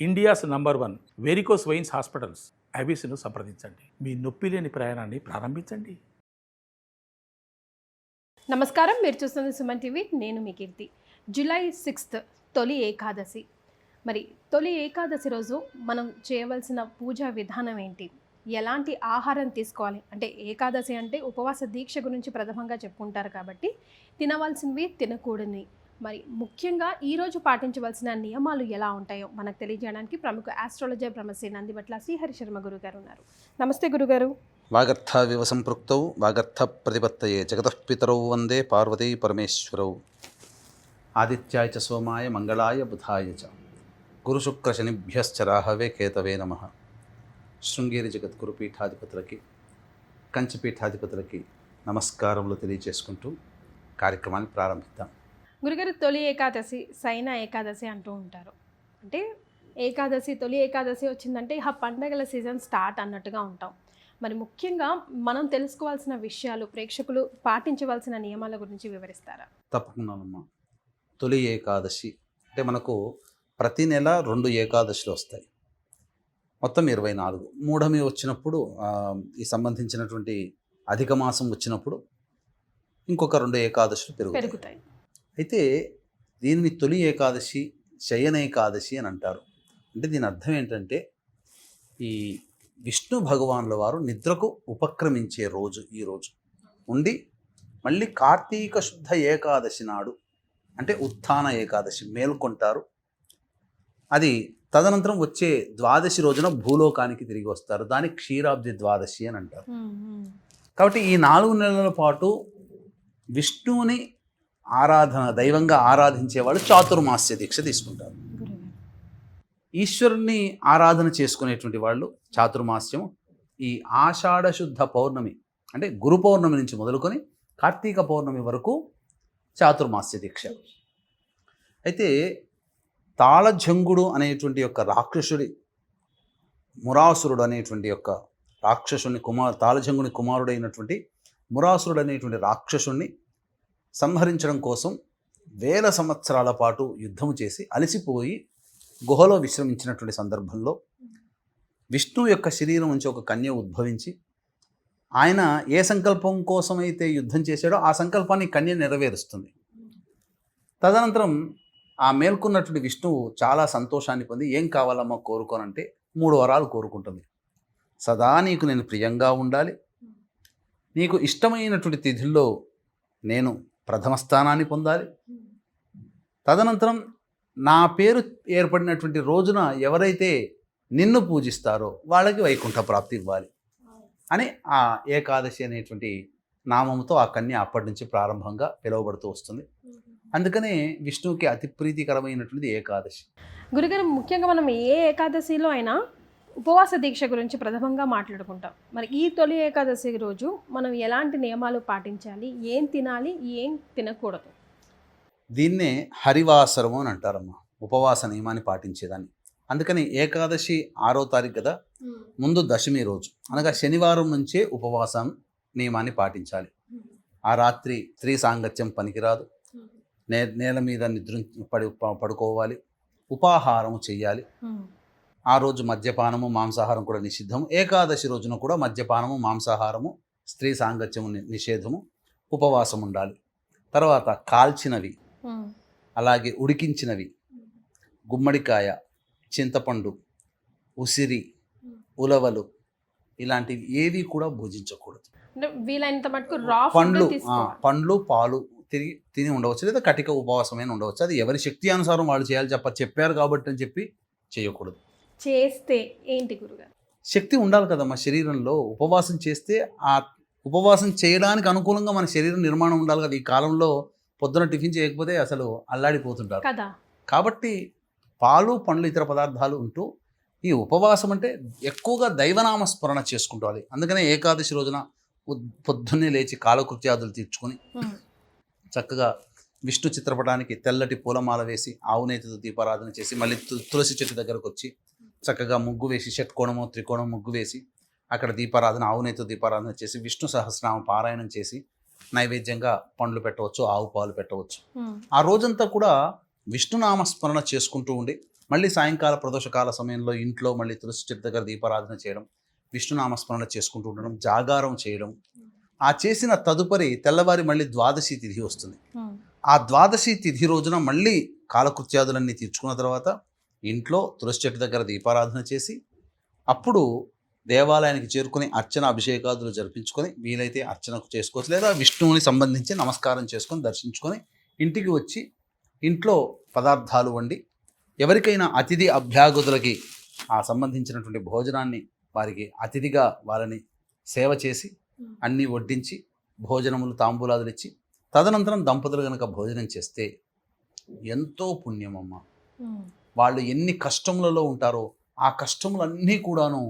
India's number 1 varicose veins hospitals ఐబీసీను సంప్రదించండి. మీ నొప్పి లేని ప్రయాణాన్ని ప్రారంభించండి. నమస్కారం, మీరు చూస్తుంది సుమన్ టీవీ. నేను మీ కీర్తి. జూలై 6 తొలి ఏకాదశి. మరి తొలి ఏకాదశి రోజు మనం చేయవలసిన పూజా విధానం ఏంటి, ఎలాంటి ఆహారం తీసుకోవాలి అంటే ఏకాదశి అంటే ఉపవాస దీక్ష గురించి ప్రథమంగా చెప్పుకుంటారు కాబట్టి తినవలసినవి తినకూడని, మరి ముఖ్యంగా ఈరోజు పాటించవలసిన నియమాలు ఎలా ఉంటాయో మనకు తెలియజేయడానికి ప్రముఖ ఆస్ట్రాలజర్ బ్రహ్మశ్రీ నందిబట్ల శ్రీహరి శర్మ గురుగారు ఉన్నారు. నమస్తే గురుగారు. వాగర్థావివ సంపృక్తౌ వాగర్థ ప్రతిపత్తయే జగతః పితరౌ వందే పార్వతీ పరమేశ్వరౌ. ఆదిత్యాయ చ సోమాయ మంగళాయ బుధాయ చ గురుశుక్ర శనిభ్యశ్చ రాహవే కేతవే నమః. శృంగేరి జగద్గురు పీఠాధిపతులకి, కంచి పీఠాధిపతులకి నమస్కారములు తెలియజేసుకుంటూ కార్యక్రమాన్ని ప్రారంభిద్దాం. గురుగారు, తొలి ఏకాదశి సైన ఏకాదశి అంటూ ఉంటారు. అంటే ఏకాదశి, తొలి ఏకాదశి వచ్చిందంటే ఇహ పండగల సీజన్ స్టార్ట్ అన్నట్టుగా ఉంటాం. మరి ముఖ్యంగా మనం తెలుసుకోవాల్సిన విషయాలు, ప్రేక్షకులు పాటించవలసిన నియమాల గురించి వివరిస్తారా? తప్పకుండానమ్మా. తొలి ఏకాదశి అంటే మనకు ప్రతి నెల 2 ఏకాదశులు వస్తాయి, మొత్తం 24. మూఢమి వచ్చినప్పుడు ఈ సంబంధించినటువంటి అధిక మాసం వచ్చినప్పుడు ఇంకొక 2 ఏకాదశులు పెరుగుతాయి. అయితే దీనిని తొలి ఏకాదశి, శయన ఏకాదశి అని అంటారు. అంటే దీని అర్థం ఏంటంటే ఈ విష్ణు భగవానుల వారు నిద్రకు ఉపక్రమించే రోజు ఈ రోజు ఉండి మళ్ళీ కార్తీక శుద్ధ ఏకాదశి నాడు అంటే ఉత్థాన ఏకాదశి మేల్కొంటారు. అది తదనంతరం వచ్చే ద్వాదశి రోజున భూలోకానికి తిరిగి వస్తారు. దాన్ని క్షీరాబ్ది ద్వాదశి అని అంటారు. కాబట్టి ఈ 4 నెలల పాటు విష్ణువుని ఆరాధన, దైవంగా ఆరాధించేవాళ్ళు చాతుర్మాస్య దీక్ష తీసుకుంటారు. ఈశ్వరుణ్ణి ఆరాధన చేసుకునేటువంటి వాళ్ళు చాతుర్మాస్యము ఈ ఆషాఢ శుద్ధ పౌర్ణమి అంటే గురు పౌర్ణమి నుంచి మొదలుకొని కార్తీక పౌర్ణమి వరకు చాతుర్మాస్య దీక్ష. అయితే తాళజంగుడు అనేటువంటి యొక్క రాక్షసుడి, మురాసురుడు అనేటువంటి యొక్క రాక్షసుని తాళజంగుని కుమారుడైనటువంటి మురాసురుడు అనేటువంటి రాక్షసుణ్ణి సంహరించడం కోసం 1000 సంవత్సరాల పాటు యుద్ధము చేసి అలసిపోయి గుహలో విశ్రమించినటువంటి సందర్భంలో విష్ణువు యొక్క శరీరం నుంచి ఒక కన్య ఉద్భవించి ఆయన ఏ సంకల్పం కోసమైతే యుద్ధం చేశాడో ఆ సంకల్పాన్ని కన్య నెరవేరుస్తుంది. తదనంతరం ఆ మేల్కొన్నటువంటి విష్ణువు చాలా సంతోషాన్ని పొంది ఏం కావాలమ్మా కోరుకోనంటే 3 వరాలు కోరుకుంటుంది. సదా నీకు నేను ప్రియంగా ఉండాలి, నీకు ఇష్టమైనటువంటి తిథుల్లో నేను ప్రథమ స్థానాన్ని పొందాలి, తదనంతరం నా పేరు ఏర్పడినటువంటి రోజున ఎవరైతే నిన్ను పూజిస్తారో వాళ్ళకి వైకుంఠ ప్రాప్తి ఇవ్వాలి అని ఆ ఏకాదశి అనేటువంటి నామంతో ఆ కన్య అప్పటి నుంచి ప్రారంభంగా పిలువబడుతూ వస్తుంది. అందుకనే విష్ణువుకి అతి ప్రీతికరమైనటువంటిది ఏకాదశి. గురుగారు, ముఖ్యంగా మనం ఏ ఏకాదశిలో అయినా ఉపవాస దీక్ష గురించి ప్రథమంగా మాట్లాడుకుంటాం. మరి ఈ తొలి ఏకాదశి రోజు మనం ఎలాంటి నియమాలు పాటించాలి, ఏం తినాలి, ఏం తినకూడదు? దీన్నే హరివాసరము అని అంటారమ్మా, ఉపవాస నియమాన్ని పాటించేదాన్ని. అందుకని ఏకాదశి 6వ తారీఖు కదా, ముందు దశమి రోజు అనగా శనివారం నుంచే ఉపవాసం నియమాన్ని పాటించాలి. ఆ రాత్రి స్త్రీ సాంగత్యం పనికిరాదు, నేల మీద పడుకోవాలి, ఉపాహారం చెయ్యాలి. ఆ రోజు మద్యపానము, మాంసాహారం కూడా నిషిద్ధము. ఏకాదశి రోజున కూడా మద్యపానము, మాంసాహారము, స్త్రీ సాంగత్యము నిషేధము. ఉపవాసం ఉండాలి. తర్వాత కాల్చినవి, అలాగే ఉడికించినవి, గుమ్మడికాయ, చింతపండు, ఉసిరి, ఉలవలు ఇలాంటివి ఏవి కూడా భుజించకూడదు. వీలైనంత మటుకు పండ్లు, పాలు తిని ఉండవచ్చు, లేదా కటిక ఉపవాసమైన ఉండవచ్చు. అది ఎవరి శక్తి అనుసారం వాళ్ళు చేయాలి. చెప్పారు కాబట్టి అని చెప్పి చేయకూడదు. చేస్తే ఏంటి గురుగారు? శక్తి ఉండాలి కదమ్మా శరీరంలో. ఉపవాసం చేస్తే ఆ ఉపవాసం చేయడానికి అనుకూలంగా మన శరీరం నిర్మాణం ఉండాలి కదా. ఈ కాలంలో పొద్దున టిఫిన్ చేయకపోతే అసలు అల్లాడిపోతుంటారు కదా. కాబట్టి పాలు, పండ్లు, ఇతర పదార్థాలు ఉంటూ ఈ ఉపవాసం అంటే ఎక్కువగా దైవనామ స్మరణ చేసుకుంటాలి. అందుకనే ఏకాదశి రోజున పొద్దున్నే లేచి కాలకృత్యాదులు తీర్చుకొని చక్కగా విష్ణు చిత్రపటానికి తెల్లటి పూలమాల వేసి ఆవునేతితో దీపారాధన చేసి మళ్ళీ తులసి చెట్టు దగ్గరకు వచ్చి చక్కగా ముగ్గు వేసి, షట్కోణము త్రికోణం ముగ్గు వేసి అక్కడ దీపారాధన, ఆవునేతితో దీపారాధన చేసి విష్ణు సహస్రనామ పారాయణం చేసి నైవేద్యంగా పండ్లు పెట్టవచ్చు, ఆవు పాలు పెట్టవచ్చు. ఆ రోజంతా కూడా విష్ణునామస్మరణ చేసుకుంటూ ఉండి మళ్ళీ సాయంకాల ప్రదోషకాల సమయంలో ఇంట్లో మళ్ళీ తులసి చెట్టు దగ్గర దీపారాధన చేయడం, విష్ణునామస్మరణ చేసుకుంటూ ఉండడం, జాగారం చేయడం. ఆ చేసిన తదుపరి తెల్లవారి మళ్ళీ ద్వాదశి తిథి వస్తుంది. ఆ ద్వాదశి తిథి రోజున మళ్ళీ కాలకృత్యాదులన్నీ తీర్చుకున్న తర్వాత ఇంట్లో తులసి చెట్టు దగ్గర దీపారాధన చేసి అప్పుడు దేవాలయానికి చేరుకుని అర్చన అభిషేకాదులు జరిపించుకొని వీలైతే అర్చనకు చేసుకోవచ్చు, లేదా విష్ణువుని సంబంధించి నమస్కారం చేసుకొని దర్శించుకొని ఇంటికి వచ్చి ఇంట్లో పదార్థాలు వండి ఎవరికైనా అతిథి అభ్యాగతులకి ఆ సంబంధించినటువంటి భోజనాన్ని వారికి అతిథిగా వాళ్ళని సేవ చేసి అన్నీ వడ్డించి భోజనములు తాంబూలాదులు ఇచ్చి తదనంతరం దంపతులు కనుక భోజనం చేస్తే ఎంతో పుణ్యమమ్మ. వాళ్ళు ఎన్ని కష్టములలో ఉంటారో ఆ కష్టములన్నీ కూడాను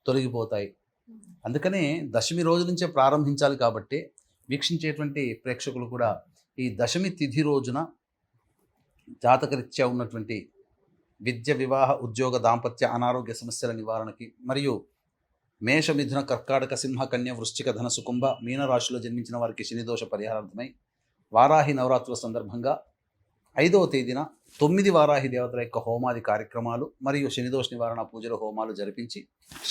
తొలగిపోతాయి. అందుకనే దశమి రోజు నుంచే ప్రారంభించాలి. కాబట్టి వీక్షించేటువంటి ప్రేక్షకులు కూడా ఈ దశమి తిథి రోజున జాతకరీత్యా ఉన్నటువంటి విద్య, వివాహ, ఉద్యోగ, దాంపత్య, అనారోగ్య సమస్యల నివారణకి మరియు మేష, మిథున, కర్కాటక, సింహ, కన్య, వృశ్చిక, ధనసు, కుంభ, మీనరాశిలో జన్మించిన వారికి శనిదోష పరిహారార్థమై వారాహి నవరాత్రుల సందర్భంగా 5వ తేదీన 9 వారాహి దేవతల యొక్క హోమాది కార్యక్రమాలు మరియు శనిదోష నివారణ పూజల హోమాలు జరిపించి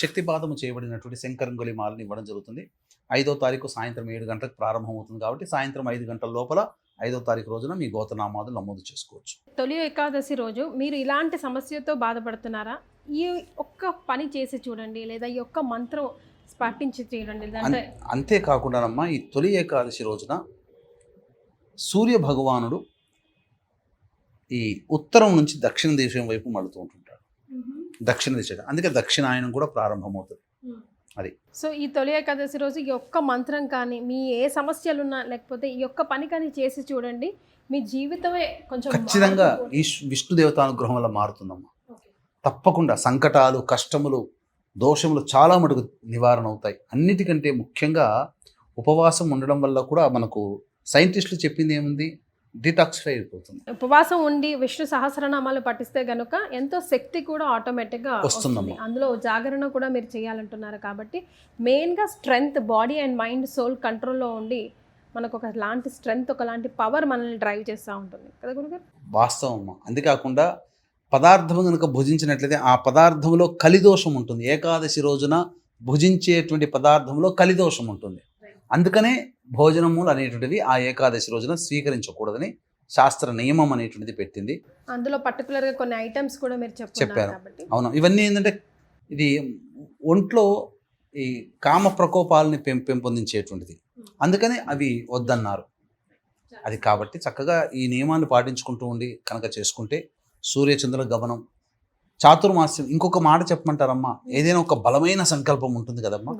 శక్తిపాతము చేయబడినటువంటి శంకరంగులి మాలను ఇవ్వడం జరుగుతుంది. 5వ తారీఖు సాయంత్రం 7 గంటలకు ప్రారంభమవుతుంది. కాబట్టి సాయంత్రం 5 గంటల లోపల 5వ తారీఖు రోజున మీ గోత్రనామాలు నమోదు చేసుకోవచ్చు. తొలి ఏకాదశి రోజు మీరు ఇలాంటి సమస్యతో బాధపడుతున్నారా? ఈ ఒక్క పని చేసి చూడండి, లేదా ఈ ఒక్క మంత్రం పాటించి చూడండి. అంతేకాకుండానమ్మా, ఈ తొలి ఏకాదశి రోజున సూర్య భగవానుడు ఈ ఉత్తరం నుంచి దక్షిణ దేశం వైపు మళ్ళుతూ ఉంటుంటాడు. దక్షిణ దిశ, అందుకే దక్షిణాయనం కూడా ప్రారంభమవుతుంది. అది సో ఈ తొలి ఏకాదశి రోజు ఈ ఒక్క మంత్రం కానీ, మీ ఏ సమస్యలున్నా లేకపోతే ఈ ఒక్క పని కానీ చేసి చూడండి, మీ జీవితమే కొంచెం ఖచ్చితంగా ఈ విష్ణు దేవతానుగ్రహం వల్ల మారుతుందమ్మా. తప్పకుండా సంకటాలు, కష్టములు, దోషములు చాలా మటుకు నివారణ అవుతాయి. అన్నిటికంటే ముఖ్యంగా ఉపవాసం ఉండడం వల్ల కూడా మనకు సైంటిస్టులు చెప్పింది ఏముంది, డిటాక్సిఫై అయిపోతుంది. ఉపవాసం ఉండి విష్ణు సహస్రనామాలు పఠిస్తే గనుక ఎంతో శక్తి కూడా ఆటోమేటిక్గా వస్తుంది. అందులో జాగరణ కూడా మీరు చేయాలంటున్నారు. కాబట్టి మెయిన్గా strength, body and mind, soul కంట్రోల్లో ఉండి మనకు ఒకలాంటి స్ట్రెంగ్త్, ఒకలాంటి పవర్ మనల్ని డ్రైవ్ చేస్తూ ఉంటుంది కదా గురుగారు. వాస్తవం. అంతేకాకుండా పదార్థం కనుక భుజించినట్లయితే ఆ పదార్థంలో కలిదోషం ఉంటుంది. ఏకాదశి రోజున భుజించేటువంటి పదార్థంలో కలిదోషం ఉంటుంది. అందుకనే భోజనములు అనేటువంటిది ఆ ఏకాదశి రోజున స్వీకరించకూడదని శాస్త్ర నియమం అనేటువంటిది పెట్టింది. అందులో పర్టికులర్గా కొన్ని ఐటమ్స్ కూడా మీరు చెప్పారు. అవును, ఇవన్నీ ఏంటంటే ఇది ఒంట్లో ఈ కామ ప్రకోపాలని పెంపొందించేటువంటిది. అందుకని అవి వద్దన్నారు. అది కాబట్టి చక్కగా ఈ నియమాన్ని పాటించుకుంటూ ఉండి కనుక చేసుకుంటే సూర్యచంద్రుల గమనం, చాతుర్మాస్యం. ఇంకొక మాట చెప్పమంటారమ్మా, ఏదైనా ఒక బలమైన సంకల్పం ఉంటుంది కదమ్మా,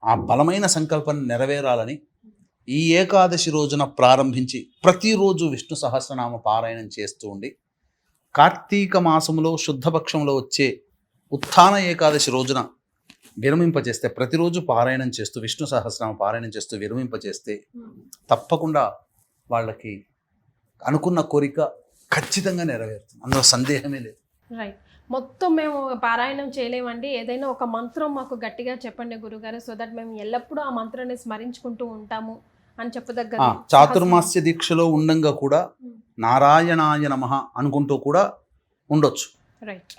ఆ బలమైన సంకల్పాన్ని నెరవేరాలని ఈ ఏకాదశి రోజున ప్రారంభించి ప్రతిరోజు విష్ణు సహస్రనామ పారాయణం చేస్తూ ఉండి కార్తీక మాసంలో శుద్ధపక్షంలో వచ్చే ఉత్థాన ఏకాదశి రోజున విరమింపచేస్తే, ప్రతిరోజు పారాయణం చేస్తూ విష్ణు సహస్రనామ పారాయణం చేస్తూ విరమింపచేస్తే తప్పకుండా వాళ్ళకి అనుకున్న కోరిక ఖచ్చితంగా నెరవేరుతుంది. అందులో సందేహమే లేదు. రైట్. మొత్తం మేము పారాయణం చేయలేమండి, ఏదైనా ఒక మంత్రం మాకు గట్టిగా చెప్పండి గురుగారు, సో దట్ మేము ఎల్లప్పుడూ ఆ మంత్రాన్ని స్మరించుకుంటూ ఉంటాము అని చెప్పదగ్గ. చాతుర్మాస్య దీక్షలో ఉండంగా కూడా నారాయణాయ నమః అనుకుంటూ కూడా ఉండొచ్చు. రైట్.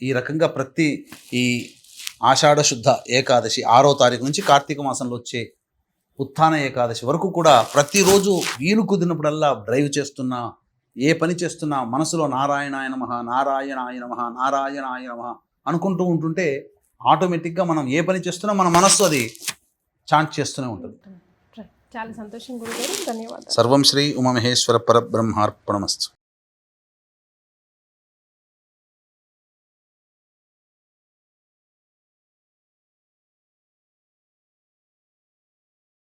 ఈ రకంగా ప్రతి ఈ ఆషాఢ శుద్ధ ఏకాదశి 6వ తారీఖు నుంచి కార్తీక మాసంలో వచ్చే ఉత్థాన ఏకాదశి వరకు కూడా ప్రతిరోజు వీలు కుదిరినప్పుడల్లా డ్రైవ్ చేస్తున్నా, ఏ పని చేస్తున్నా మనసులో నారాయణాయ నమః, నారాయణాయ నమః, నారాయణాయ నమః అనుకుంటూ ఉంటుంటే ఆటోమేటిక్గా మనం ఏ పని చేస్తున్నా మన మనస్సు అది చాంట్ చేస్తూనే ఉంటుంది. చాలా సంతోషం గురుగారు, ధన్యవాదాలు. సర్వం శ్రీ ఉమామహేశ్వర పరబ్రహ్మార్పణమస్తు.